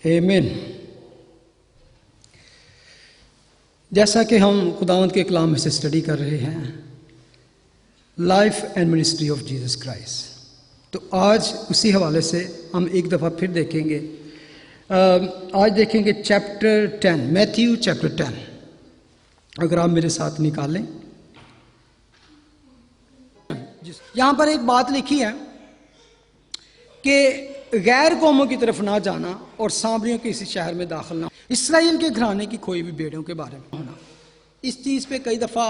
आमीन। जैसा कि हम खुदावंद के कलाम में से स्टडी कर रहे हैं, life and ministry of Jesus Christ, तो आज उसी हवाले से हम एक दफ़ा फिर देखेंगे। आज देखेंगे चैप्टर 10, मैथ्यू चैप्टर 10। अगर आप मेरे साथ निकालें, यहाँ पर एक बात लिखी है कि गैर कौमों की तरफ ना जाना और सांवरियों के इसी शहर में दाखिल ना, इसराइल के घराने की खोई हुई भेड़ों के बारे में होना। इस चीज़ पे कई दफ़ा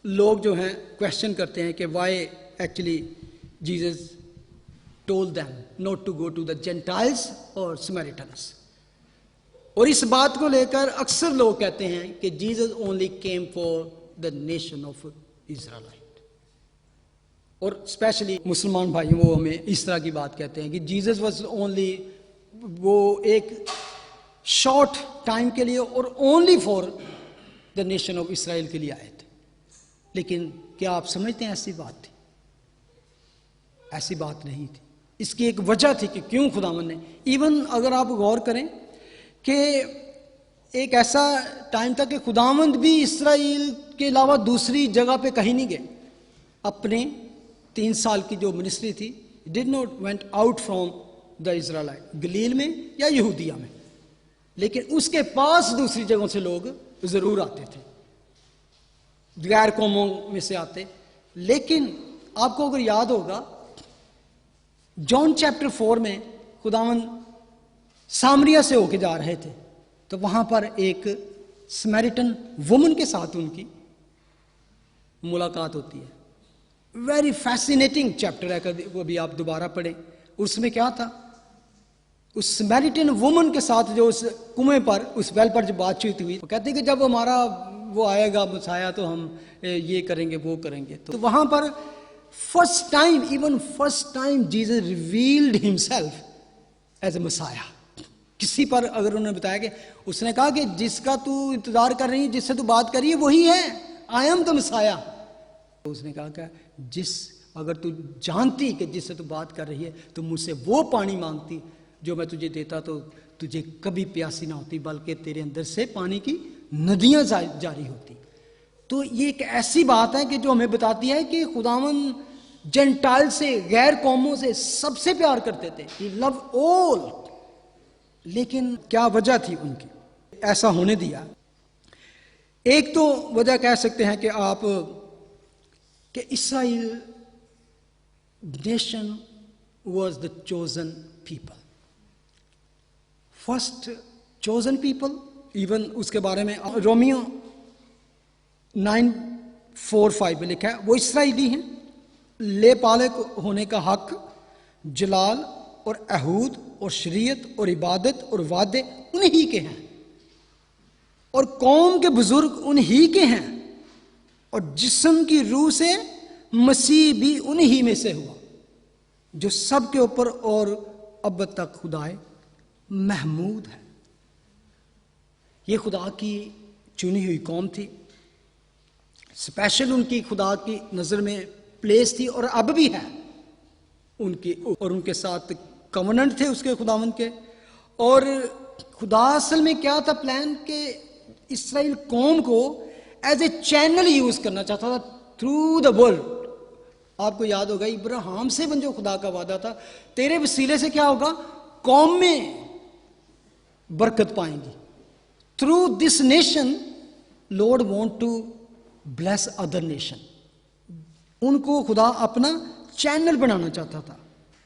लोग जो हैं क्वेश्चन करते हैं कि why actually Jesus told them not to go to the Gentiles और समैरिटन्स। और इस बात को लेकर अक्सर लोग कहते हैं कि Jesus only came for the nation of Israel. और स्पेशली मुसलमान भाई वो हमें इस तरह की बात कहते हैं कि जीसस वाज ओनली, वो एक शॉर्ट टाइम के लिए और only for the nation of Israel के लिए आए थे। लेकिन क्या आप समझते हैं ऐसी बात थी? ऐसी बात नहीं थी। इसकी एक वजह थी कि क्यों खुदावंद ने, इवन अगर आप गौर करें कि एक ऐसा टाइम था कि खुदावंद भी इसराइल के अलावा दूसरी जगह पे कहीं नहीं गए। अपने 3 साल की जो मिनिस्ट्री थी, did not went out from the Israelite, गलील में या यहूदिया में, लेकिन उसके पास दूसरी जगहों से लोग जरूर आते थे, गैर कौमों में से आते। लेकिन आपको अगर याद होगा, जॉन चैप्टर 4 में खुदावंद सामरिया से होके जा रहे थे, तो वहां पर एक समैरिटन वुमन के साथ उनकी मुलाकात होती है। वेरी फैसिनेटिंग चैप्टर है, वो भी आप दोबारा पढ़ें। उसमें क्या था, उस समैरिटन वुमन के साथ जो उस कुएं पर, उस वेल पर जो बातचीत हुई, वो कहते हैं कि जब हमारा वो आएगा मसाया तो हम ये करेंगे वो करेंगे। तो वहां पर first time Jesus revealed himself as a Messiah. किसी पर अगर उन्होंने बताया कि उसने कहा कि जिसका तू इंतजार कर रही है, जिससे तू बात कर रही है, वही है, आई एम द मसाया। उसने कहा कि अगर तू जानती कि जिससे तू बात कर रही है, तो मुझसे वो पानी मांगती जो मैं तुझे देता, तो तुझे कभी प्यासी ना होती, बल्कि तेरे अंदर से पानी की नदियां जारी होती। तो ये एक ऐसी बात है कि जो हमें बताती है कि खुदावंद जेंटाइल से, गैर कौमों से सबसे प्यार करते थे। ही लव ऑल। लेकिन क्या वजह थी उनकी ऐसा होने दिया? एक तो वजह कह सकते हैं कि आप कि Israel nation was the chosen people, first chosen people। Even उसके बारे में रोमियो 9:4-5 में लिखा है, वो इसराइली हैं, ले पाले होने का हक, जलाल और अहूद और शरीयत और इबादत और वादे उन्हीं के हैं, और कौम के बुजुर्ग उन्हीं के हैं, और जिस्म की रूह से मसीह भी उन्हीं में से हुआ, जो सब के ऊपर और अब तक खुदाए महमूद है। ये खुदा की चुनी हुई कौम थी, स्पेशल उनकी खुदा की नज़र में प्लेस थी, और अब भी है उनकी, और उनके साथ कवनेंट थे उसके खुदावंद के। और खुदा असल में क्या था प्लान, के इसराइल कौम को एज ए चैनल यूज करना चाहता था थ्रू द वर्ल्ड। आपको याद होगा इब्राहिम से जो खुदा का वादा था, तेरे वसीले से क्या होगा, कौम में बरकत पाएंगी। Through this nation Lord want to bless other nation. उनको खुदा अपना चैनल बनाना चाहता था,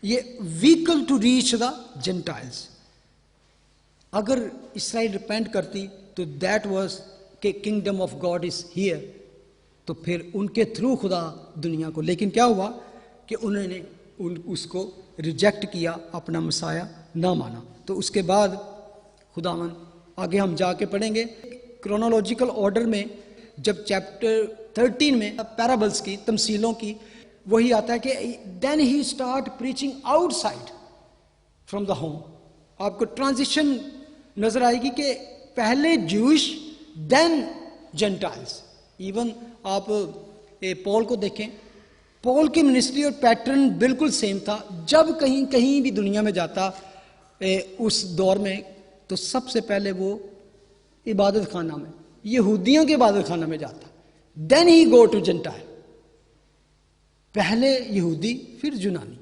ये vehicle to reach the Gentiles. अगर इसराइल रिपेंट करती तो दैट वाज कि kingdom of God is here, तो फिर उनके थ्रू खुदा दुनिया को। लेकिन क्या हुआ कि उन्होंने उसको रिजेक्ट किया, अपना मसाया ना माना। तो उसके बाद खुदावन, आगे हम जाके पढ़ेंगे क्रोनोलॉजिकल ऑर्डर में, जब चैप्टर 13 में पैराबल्स की, तमसीलों की, वही आता है कि then he start preaching outside from the home. आपको ट्रांजिशन नजर आएगी कि पहले ज्यूइश देन जेंटाइल्स। इवन आप पॉल को देखें, पॉल की मिनिस्ट्री और पैटर्न बिल्कुल सेम था। जब कहीं भी दुनिया में जाता उस दौर में, तो सबसे पहले वो इबादत खाना में, यहूदियों के इबादत खाना में जाता, then he go to Gentile. पहले यहूदी फिर यूनानी।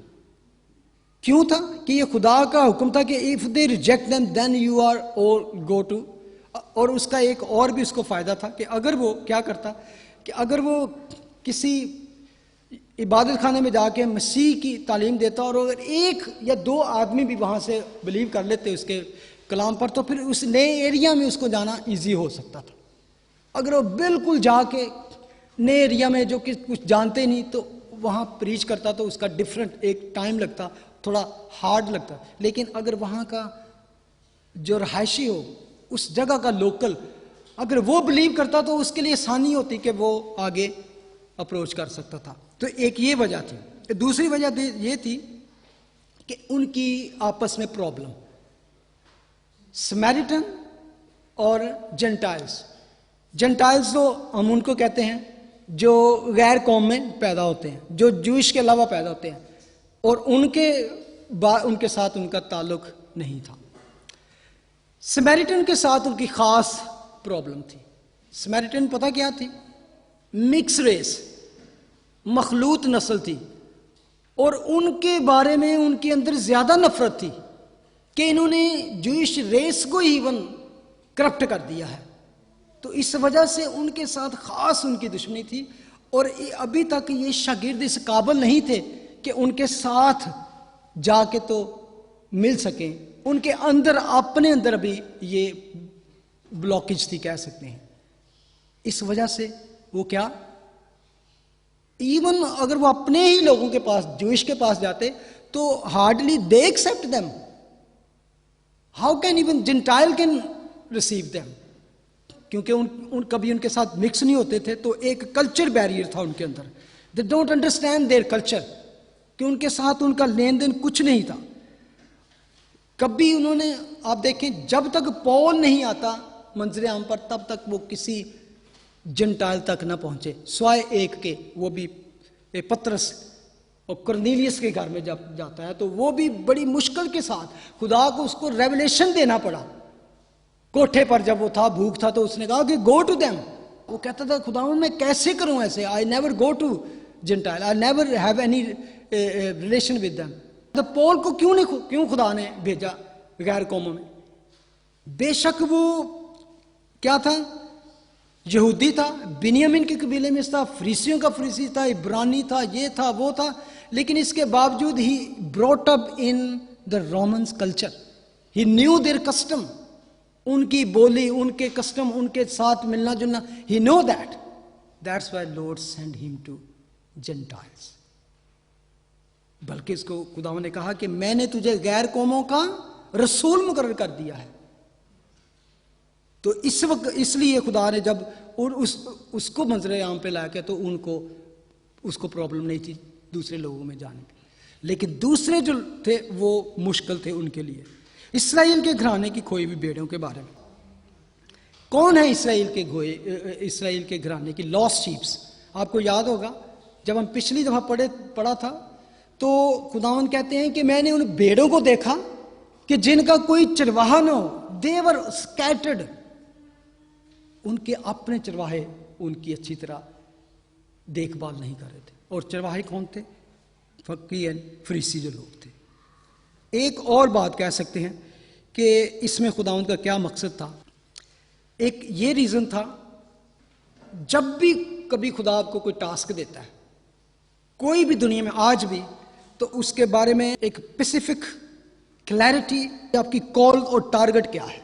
क्यों था? कि ये खुदा का हुक्म था कि if they reject them then you are all go to. और उसका एक और भी उसको फायदा था कि अगर वो क्या करता कि अगर वो किसी इबादत खाने में जाके मसीह की तालीम देता और अगर एक या दो आदमी भी वहाँ से बिलीव कर लेते उसके कलाम पर, तो फिर उस नए एरिया में उसको जाना इजी हो सकता था। अगर वो बिल्कुल जाके नए एरिया में जो कि कुछ जानते नहीं तो वहाँ प्रीच करता तो उसका डिफरेंट एक टाइम लगता, थोड़ा हार्ड लगता। लेकिन अगर वहाँ का जो रहायशी हो, उस जगह का लोकल, अगर वो बिलीव करता तो उसके लिए आसानी होती कि वो आगे अप्रोच कर सकता था। तो एक ये वजह थी। दूसरी वजह ये थी कि उनकी आपस में प्रॉब्लम, समैरिटन और जेंटाइल्स। जेंटाइल्स तो हम उनको कहते हैं जो गैर कौम में पैदा होते हैं, जो जूश के अलावा पैदा होते हैं, और उनके साथ उनका ताल्लुक नहीं था। समैरिटन के साथ उनकी खास प्रॉब्लम थी। समैरिटन पता क्या थी? मिक्स रेस, मखलूत नस्ल थी, और उनके बारे में उनके अंदर ज्यादा नफरत थी कि इन्होंने जूइश रेस को ही इवन करप्ट कर दिया है। तो इस वजह से उनके साथ खास उनकी दुश्मनी थी, और अभी तक ये शागिर्द इस काबिल नहीं थे कि उनके साथ जाके तो मिल सकें। उनके अंदर, अपने अंदर अभी ये ब्लॉकेज थी, कह सकते हैं। इस वजह से वो क्या, इवन अगर वो अपने ही लोगों के पास, जूइश के पास जाते, तो hardly they accept them. How can even Gentile can receive them? क्योंकि उन कभी उनके साथ मिक्स नहीं होते थे, तो एक कल्चर बैरियर था उनके अंदर। They don't understand their culture, कि उनके साथ उनका लेन देन कुछ नहीं था। कभी उन्होंने, आप देखें, जब तक पौल नहीं आता मंजर आम पर, तब तक वो किसी जेंटाइल तक ना पहुंचे, स्वाय एक के। वो भी पतरस और कुरनेलियस के घर में जब जाता है, तो वो भी बड़ी मुश्किल के साथ खुदा को उसको रेवलेशन देना पड़ा। कोठे पर जब वो था, भूख था, तो उसने कहा कि गो टू देम। वो कहता था, खुदा मैं कैसे करूं ऐसे? I never go to Gentile, I never have any relation with them. तो पौल को क्यों खुदा ने भेजा गैर कौमों में? बेशक वो क्या था, यहूदी था, बिन्यामीन के कबीले में था, फरीसियों का फरीसी था, इब्रानी था, ये था वो था, लेकिन इसके बावजूद he brought up in the Romans culture. He knew their custom, उनकी बोली, उनके कस्टम, उनके साथ मिलना जुलना, he know that. That's why Lord send him to Gentiles. बल्कि इसको खुदावंद ने कहा कि मैंने तुझे गैर कौमों का रसूल मुकर्रर कर दिया है। तो इस वक्त इसलिए खुदा ने जब उसको मंजर आम पे लाया के, तो उसको प्रॉब्लम नहीं थी दूसरे लोगों में जाने की, लेकिन दूसरे जो थे वो मुश्किल थे उनके लिए। इस्राएल के घराने की खोई हुई भेड़ों के बारे में, कौन है इस्राएल के घराने की लॉस्ट शीप्स? आपको याद होगा जब हम पिछली दफा पढ़ा था, तो खुदावंद कहते हैं कि मैंने उन भेड़ों को देखा कि जिनका कोई चरवाहा न हो। दे वर स्कैटर्ड, उनके अपने चरवाहे उनकी अच्छी तरह देखभाल नहीं कर रहे थे। और चरवाहे कौन थे? फकीर फरीसी जो लोग थे। एक और बात कह सकते हैं कि इसमें खुदावंद का क्या मकसद था। एक ये रीजन था, जब भी कभी खुदा आपको कोई टास्क देता है, कोई भी दुनिया में आज भी, तो उसके बारे में एक स्पेसिफिक क्लैरिटी, आपकी कॉल और टारगेट क्या है।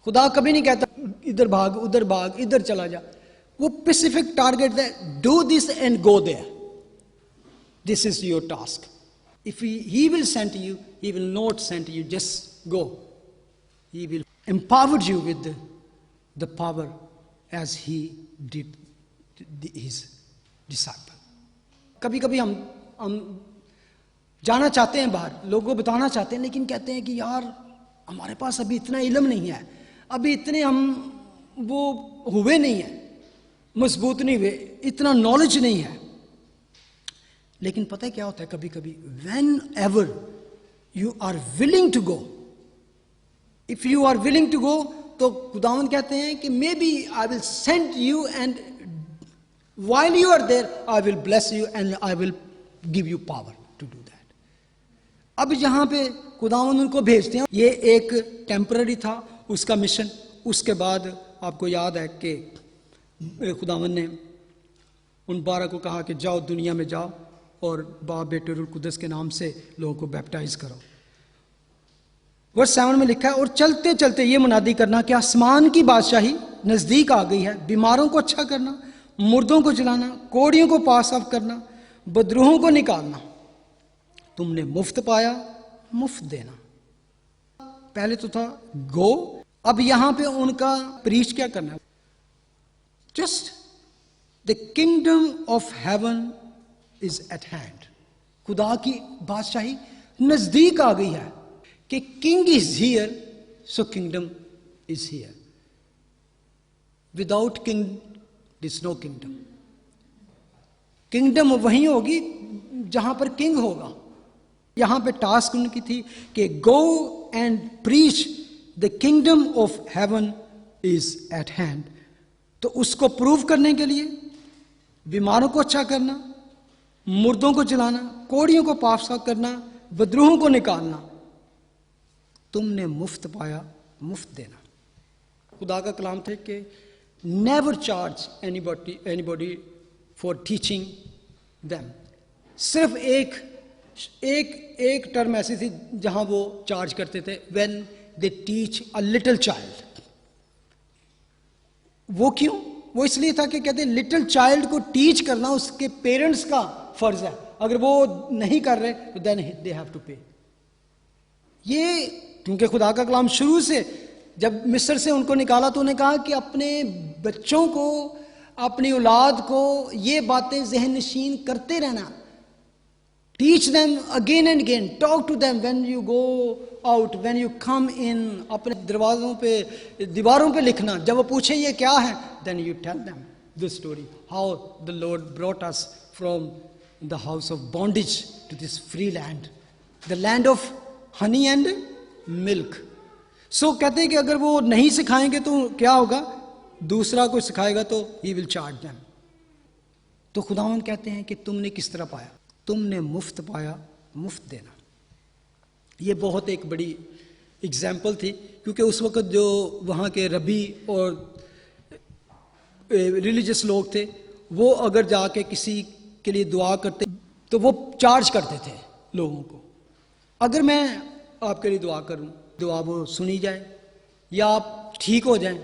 खुदा कभी नहीं कहता इधर भाग, उधर भाग, इधर चला जा। वो स्पेसिफिक टारगेट है, do this and go there, this is your task. If he will send you, he will not send you just go. He will empower you with the power as he did his disciple. कभी कभी हम जाना चाहते हैं बाहर, लोगों को बताना चाहते हैं, लेकिन कहते हैं कि यार हमारे पास अभी इतना इल्म नहीं है, अभी इतने हम वो हुए नहीं है, मजबूत नहीं हुए, इतना नॉलेज नहीं है। लेकिन पता है क्या होता है, कभी कभी when ever you are willing to go. If you are willing to go, तो खुदावंद कहते हैं कि maybe I will send you and while you are there I will bless you and I will give you power to do that. अब यहाँ पे खुदावंद उनको भेजते हैं. ये एक टेम्पररी था उसका मिशन. उसके बाद आपको याद है कि खुदावंद ने उन 12 को कहा कि जाओ दुनिया में जाओ और बाप बेटे और कुदस के नाम से लोगों को बैप्टाइज करो. वर्स 7 में लिखा है, और चलते चलते ये मुनादी करना कि आसमान की बादशाही नजदीक आ गई है. बीमारों को अच्छा करना, मुर्दों को जलाना, कोड़ियों को पास साफ करना, बदरूहों को निकालना. तुमने मुफ्त पाया, मुफ्त देना. पहले तो था गो, अब यहां पे उनका प्रीच क्या करना है. Just the kingdom of heaven is at hand. खुदा की बादशाही नजदीक आ गई है कि king is here, so kingdom is here. Without king this no kingdom. Kingdom वहीं होगी जहां पर किंग होगा. यहां पे टास्क उनकी थी कि go and preach the kingdom of heaven is at hand. तो उसको प्रूव करने के लिए बीमारों को अच्छा करना, मुर्दों को जलाना, कोड़ियों को पाप साफ करना, बदरूहों को निकालना. तुमने मुफ्त पाया, मुफ्त देना. खुदा का कलाम थे कि never charge anybody for teaching them. सिर्फ एक टर्म ऐसी थी जहां वो चार्ज करते थे, when they teach a little child. वो क्यों? वो इसलिए था कि कहते लिटिल चाइल्ड को टीच करना उसके पेरेंट्स का फर्ज है. अगर वो नहीं कर रहे तो देन दे हैव टू पे. ये क्योंकि खुदा का कलाम शुरू से जब मिस्र से उनको निकाला तो उन्हें कहा कि अपने बच्चों को, अपनी औलाद को ये बातें ज़हन नशीन करते रहना. Teach them again and again, talk to them when you go out, when you come in. अपने दरवाजों पे, दीवारों पे लिखना. जब वो पूछे ये क्या है, then you tell them the story how the Lord brought us from the house of bondage to this free land, the land of honey and milk. सो कहते हैं कि अगर वो नहीं सिखाएंगे तो क्या होगा, दूसरा कोई सिखाएगा तो ही विल चार्ज देम. तो खुदावंद कहते हैं कि तुमने किस तरह पाया, तुमने मुफ्त पाया, मुफ्त देना. ये बहुत एक बड़ी एग्जाम्पल थी क्योंकि उस वक़्त जो वहाँ के रबी और रिलीजियस लोग थे वो अगर जाके किसी के लिए दुआ करते तो वो चार्ज करते थे लोगों को. अगर मैं आपके लिए दुआ करूं, दुआ वो सुनी जाए या आप ठीक हो जाएं,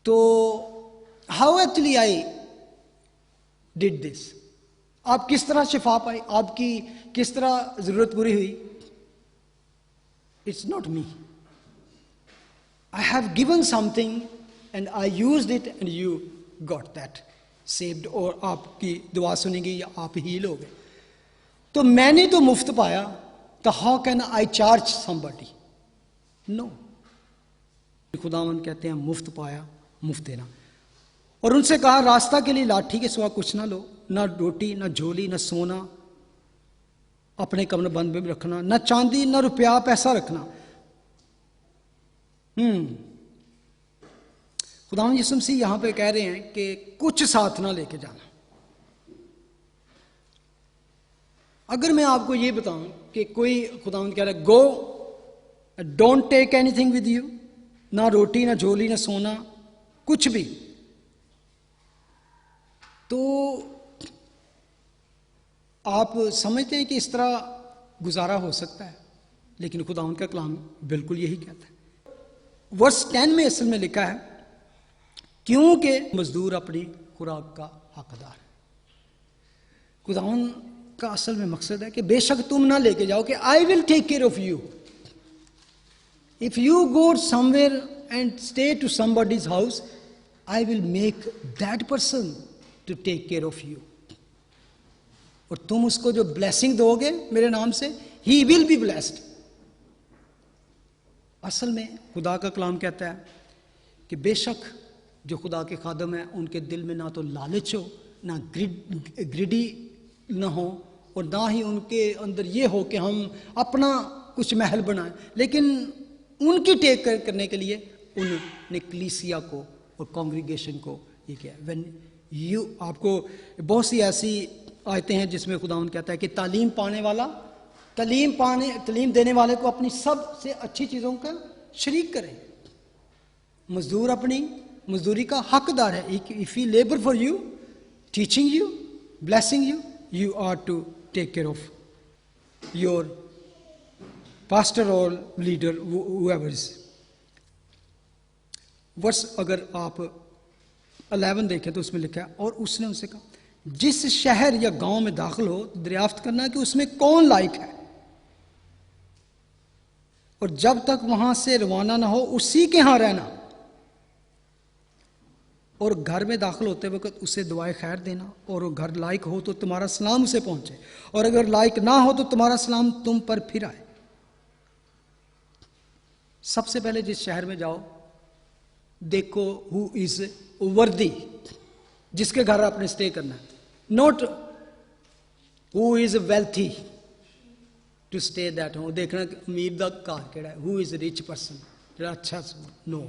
तो how actually I did this. आप किस तरह शिफा पाई, आपकी किस तरह जरूरत पूरी हुई. It's not me. I have given something and I used it and you got that saved. और आपकी दुआ सुनेगी या आप हील हो गए. तो मैंने तो मुफ्त पाया, तो how can I charge somebody. No. खुदावन कहते हैं मुफ्त पाया, मुफ्त देना. और उनसे कहा रास्ता के लिए लाठी के सिवा कुछ ना लो, ना रोटी, ना झोली, ना सोना अपने कमरबंद में रखना, ना चांदी, ना रुपया पैसा रखना. खुदावन यीशु मसीह यहां पे कह रहे हैं कि कुछ साथ ना लेके जाना. अगर मैं आपको ये बताऊं कि कोई खुदावन कह रहा है go, don't take anything with you, ना रोटी, ना झोली, ना सोना, कुछ भी, तो आप समझते हैं कि इस तरह गुजारा हो सकता है. लेकिन खुदावंद का कलाम बिल्कुल यही कहता है. वर्स 10 में असल में लिखा है क्योंकि मजदूर अपनी खुराक का हकदार है. खुदावंद का असल में मकसद है कि बेशक तुम ना लेके जाओ कि I will take care of you. If you go somewhere and stay to somebody's house, I will make that person to take care of you. और तुम उसको जो ब्लेसिंग दोगे मेरे नाम से, ही विल बी ब्लेस्ड. असल में खुदा का कलाम कहता है कि बेशक जो खुदा के खादम हैं उनके दिल में ना तो लालच हो, ना ग्रिडी ना हो, और ना ही उनके अंदर ये हो कि हम अपना कुछ महल बनाएं, लेकिन उनकी टेक करने के लिए उन्होंने कलीसिया को और कांग्रीगेशन को ये किया। व्हेन यू, आपको बहुत सी ऐसी आयतें हैं जिसमें खुदावंद कहता है कि तालीम देने वाले को अपनी सबसे अच्छी चीज़ों का शरीक करें। मजदूर अपनी मजदूरी का हकदार है। If he labour for you, teaching you, blessing you, you are to take care of your pastor और लीडर, whoever is। वर्ष अगर आप 11 देखें तो उसमें लिखा है, और उसने उनसे कहा जिस शहर या गांव में दाखिल हो दरियाफ्त करना कि उसमें कौन लायक है, और जब तक वहां से रवाना ना हो उसी के यहां रहना, और घर में दाखिल होते वक्त उसे दुआए खैर देना, और वो घर लायक हो तो तुम्हारा सलाम उसे पहुंचे, और अगर लायक ना हो तो तुम्हारा सलाम तुम पर फिर आए। सबसे पहले जिस शहर में जाओ देखो हु इज वर्दी, जिसके घर आपने स्टे करना है, not who is wealthy to stay that home. देखना अमीर दा घर केड़ा है, हु इज रिच पर्सन जेड़ा अच्छा। No,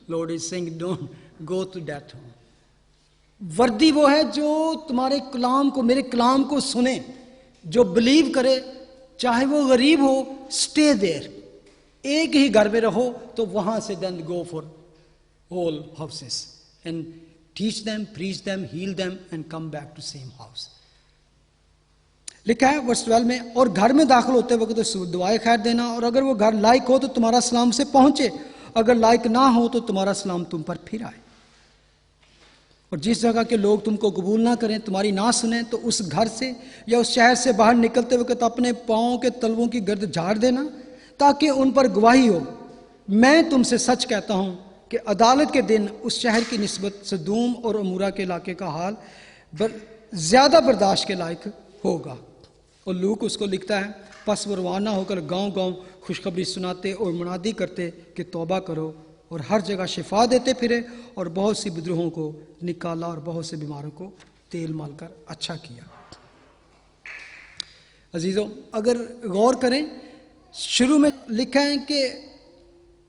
Lord is saying don't go to that home. Worthy वो है जो तुम्हारे कलाम को, मेरे कलाम को सुने, जो बिलीव करे, चाहे वो गरीब हो, स्टे देयर। एक ही घर में रहो तो वहां से then go for all houses and teach them, preach them, heal them and come back to same house। लिखा है वर्स 12 में, और घर में दाखिल होते वक्त तो दुआएं खैर देना, और अगर वो घर लायक हो तो तुम्हारा सलाम से पहुंचे, अगर लायक ना हो तो तुम्हारा सलाम तुम पर फिर आए। और जिस जगह के लोग तुमको कबूल ना करें, तुम्हारी ना सुने, तो उस घर से या उस शहर से बाहर निकलते वक्त अपने पांवों के तलवों की गर्द झाड़ देना, ताकि उन पर गवाही हो। मैं तुमसे सच कहता हूं कि अदालत के दिन उस शहर की निस्बत सदूम और अमूरा के इलाके का हाल ज्यादा बर्दाश्त के लायक होगा। और लूक उसको लिखता है, पस वो रवाना होकर गांव गांव खुशखबरी सुनाते और मुनादी करते कि तौबा करो, और हर जगह शिफा देते फिरे, और बहुत सी विद्रोहों को निकाला और बहुत से बीमारों को तेल मालकर अच्छा किया। अजीजों, अगर गौर करें, शुरू में लिखा है कि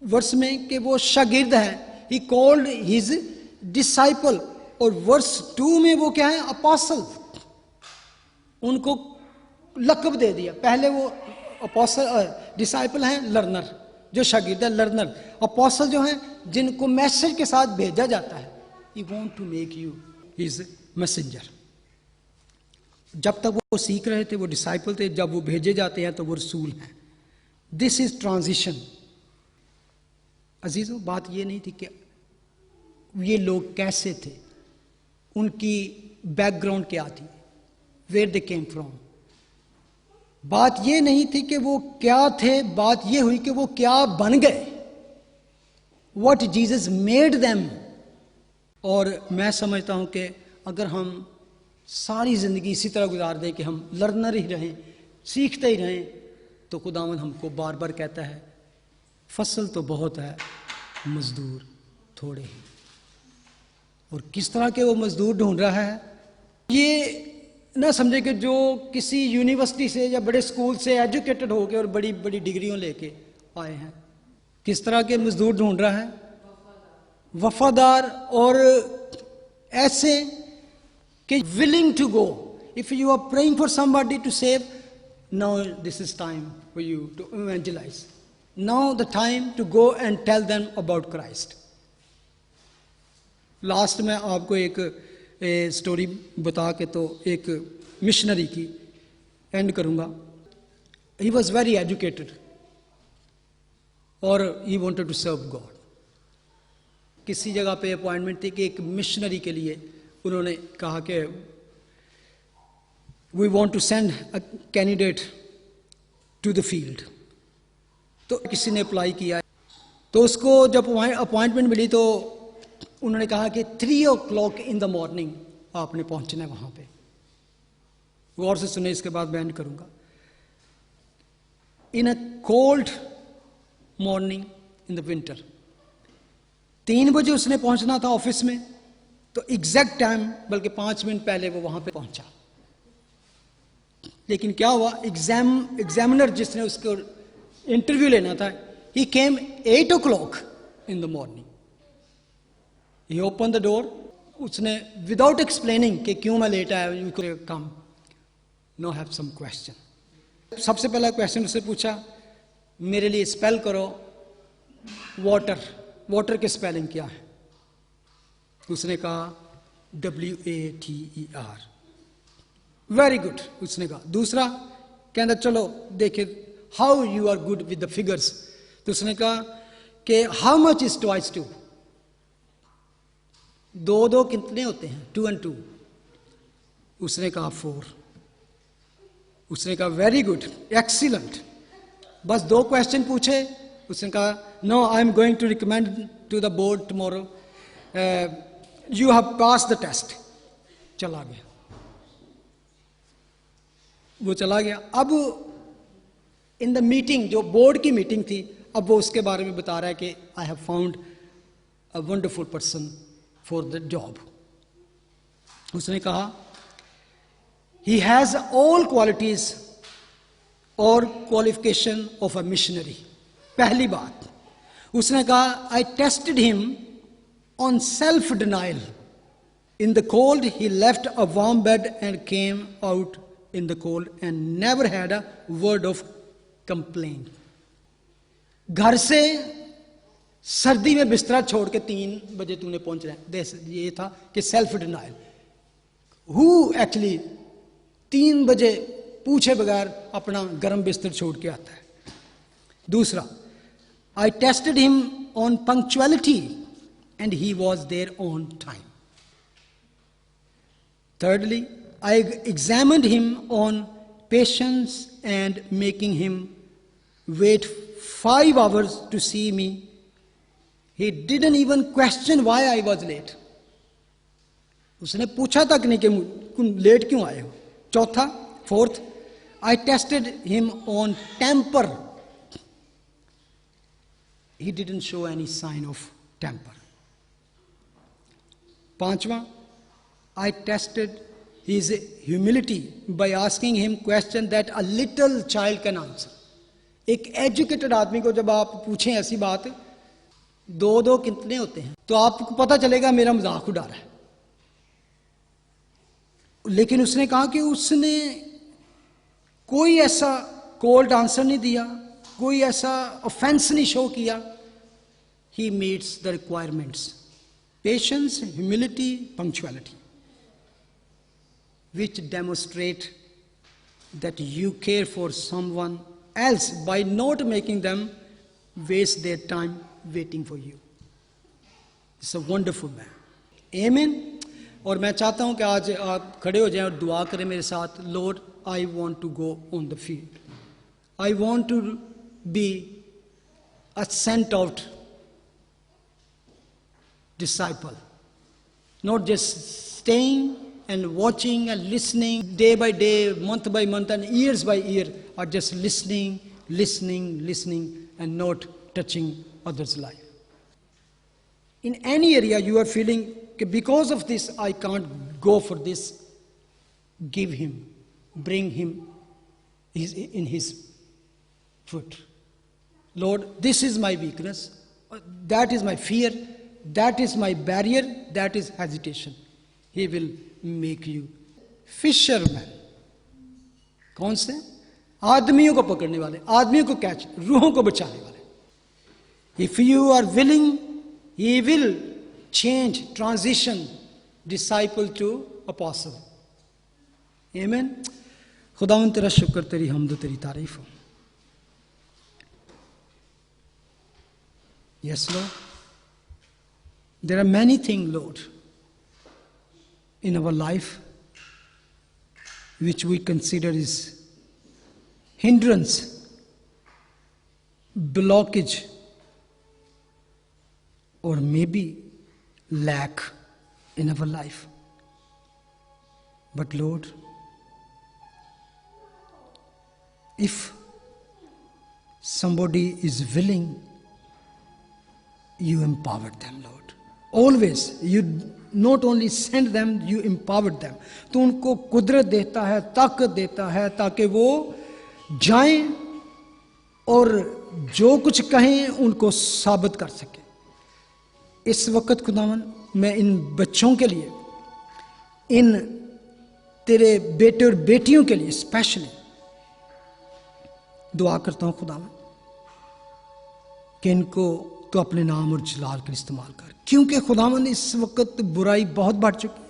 वर्ष में कि वो शागिर्द है, ही कॉल्ड हिज डिसाइपल, और वर्ष 2 में वो क्या है, अपोस्टल, उनको लकब दे दिया। पहले वो अपोस्टल, डिसाइपल हैं लर्नर, जो शागिर्द है लर्नर। अपोस्टल जो हैं जिनको मैसेज के साथ भेजा जाता है, he want to make you his messenger. जब तक वो सीख रहे थे वो डिसाइपल थे, जब वो भेजे जाते हैं तो वो रसूल हैं। This is transition. अजीजों, बात ये नहीं थी कि ये लोग कैसे थे, उनकी बैकग्राउंड क्या थी, वेयर दे केम फ्रॉम। बात ये नहीं थी कि वो क्या थे, बात ये हुई कि वो क्या बन गए, व्हाट जीसस मेड देम। और मैं समझता हूं कि अगर हम सारी जिंदगी इसी तरह गुजार दें कि हम लर्नर ही रहें, सीखते ही रहें, तो खुदावंद हमको बार बार कहता है फसल तो बहुत है, मजदूर थोड़े ही। और किस तरह के वो मजदूर ढूंढ रहा है, ये ना समझे कि जो किसी यूनिवर्सिटी से या बड़े स्कूल से एजुकेटेड होके और बड़ी बड़ी डिग्रियों लेके आए हैं। किस तरह के मजदूर ढूंढ रहा है, वफादार और ऐसे कि willing to go. If you are praying for somebody to save, now this is time for you to evangelise, now the time to go and tell them about Christ. Last में आपको एक स्टोरी बता के तो एक missionary की and करूंगा। He was very educated और he wanted to serve God. किसी जगह पे अपॉइंटमेंट थी कि एक मिशनरी के लिए उन्होंने कहा कि we want to send a candidate to the field. तो किसी ने अप्लाई किया, तो उसको जब अपॉइंटमेंट मिली तो उन्होंने कहा कि 3 o'clock इन द मॉर्निंग आपने पहुंचना है वहां पे। गौर से सुने, इसके बाद मैं करूंगा। In a cold morning in the winter, 3 बजे उसने पहुंचना था ऑफिस में, तो एग्जैक्ट टाइम बल्कि 5 मिनट पहले वो वहां पे पहुंचा। लेकिन क्या हुआ, एग्जामिनर जिसने उसको इंटरव्यू लेना था, ही केम 8 o'clock in the morning. He opened the door. उसने विदाउट एक्सप्लेनिंग कि क्यों मैं लेट आया, you could come, no have some question. सबसे पहला क्वेश्चन उससे पूछा, मेरे लिए स्पेल करो वाटर. वाटर के स्पेलिंग क्या है? उसने कहा WATER. वेरी गुड उसने कहा. दूसरा कहता चलो देखे how you are good with the figures. तो उसने कहा कि हाउ मच इज 2 × 2. 2 कितने होते हैं? 2 and 2. उसने कहा 4. उसने कहा वेरी गुड, एक्सीलेंट. बस 2 क्वेश्चन पूछे. उसने कहा no, I am going to recommend to the board tomorrow, you have pass the test. चला गया, वो चला गया. अब इन द मीटिंग, जो बोर्ड की मीटिंग थी, अब वो उसके बारे में बता रहा है कि I have found a wonderful person for the job. उसने कहा ही हैज ऑल क्वालिटीज और क्वालिफिकेशन ऑफ अ मिशनरी. पहली बात उसने कहा I tested him on self denial. In the cold he left a warm bed and came out in the cold and never had a word of complaint. घर से सर्दी में बिस्तरा छोड़ के 3 बजे तूने पहुंच रहा है, ये था कि सेल्फ डिनाइल. हु एक्चुअली 3 बजे पूछे बगैर अपना गर्म बिस्तर छोड़ के आता है. दूसरा, I tested him on punctuality and he was there on time. Thirdly, I examined him on patience and making him wait 5 hours to see me. He didn't even question why I was late. उसने पूछा तक नहीं कि late क्यों आए हो. चौथा, fourth, I tested him on temper. He didn't show any sign of temper. पांचवा, I tested his humility by asking him question that a little child can answer. एक एजुकेटेड आदमी को जब आप पूछें ऐसी बात, 2 कितने होते हैं, तो आपको पता चलेगा मेरा मजाक उड़ा रहा है. लेकिन उसने कहा कि उसने कोई ऐसा कोल्ड आंसर नहीं दिया, कोई ऐसा ऑफेंस नहीं शो किया. He meets the requirements, patience, humility, punctuality, which demonstrate that you care for someone else by not making them waste their time waiting for you. It's a wonderful man. Amen. और मैं चाहता हूं कि आज आप खड़े हो जाएं और दुआ करें मेरे साथ. Lord, I want to go on the field. I want to be a sent out disciple, not just staying and watching and listening day by day, month by month, and years by year, are just listening and not touching others' life. In any area you are feeling because of this I can't go for this, give him, bring him in his foot. Lord, this is my weakness, that is my fear, that is my barrier, that is hesitation. He will make you fisherman. कौन से? आदमियों को पकड़ने वाले, आदमियों को catch, रूहों को बचाने वाले. If you are willing, he will change, transition disciple to apostle. Amen. खुदावंद तेरा शुक्र, तेरी हमद, तेरी तारीफ हो. Yes, Lord. There are many things, Lord, in our life which we consider is hindrance, blockage, or maybe lack in our life. But Lord, if somebody is willing, you empower them, Lord. Always you not only send them, you empowered them. तो उनको कुदरत देता है, ताकत देता है, ताकि वो जाएं और जो कुछ कहें उनको साबित कर सके। इस वक्त खुदावन मैं इन बच्चों के लिए, इन तेरे बेटे और बेटियों के लिए स्पेशली दुआ करता हूं खुदावन कि इनको तो अपने नाम और जलाल का इस्तेमाल कर, क्योंकि खुदावन इस वक्त बुराई बहुत बढ़ चुकी है।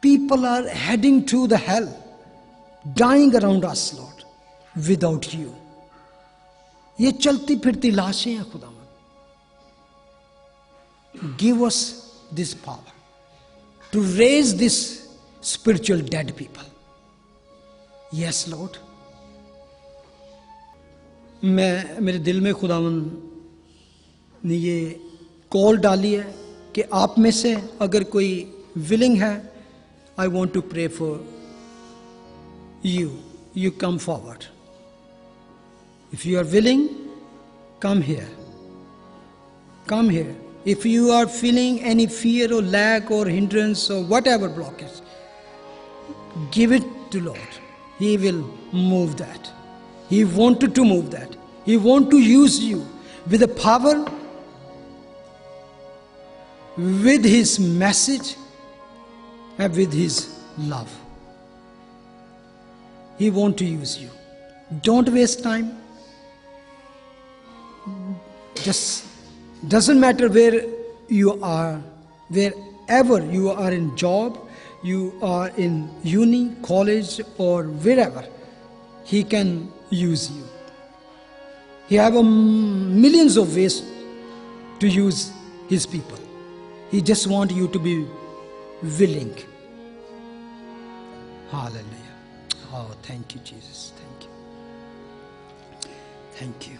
People are heading to the hell, dying around us lord without you. ये चलती फिरती लाशें हैं खुदावन। Give us this power to raise this spiritual dead people. Yes lord. मैं, मेरे दिल में खुदावन ने ये कॉल डाली है कि आप में से अगर कोई विलिंग है, I want to pray for you, you come forward. If you are willing, come here, come here. If you are feeling any fear or lack or hindrance or whatever blockage, give it to Lord. He will move that. He wanted to move that. He want to use you with the power, with His message, and with His love. He want to use you. Don't waste time. Just doesn't matter where you are, wherever you are in job, you are in uni, college, or wherever, He can use you. He have millions of ways to use His people. He just want you to be willing. Hallelujah. Oh, thank you, Jesus. Thank you. Thank you.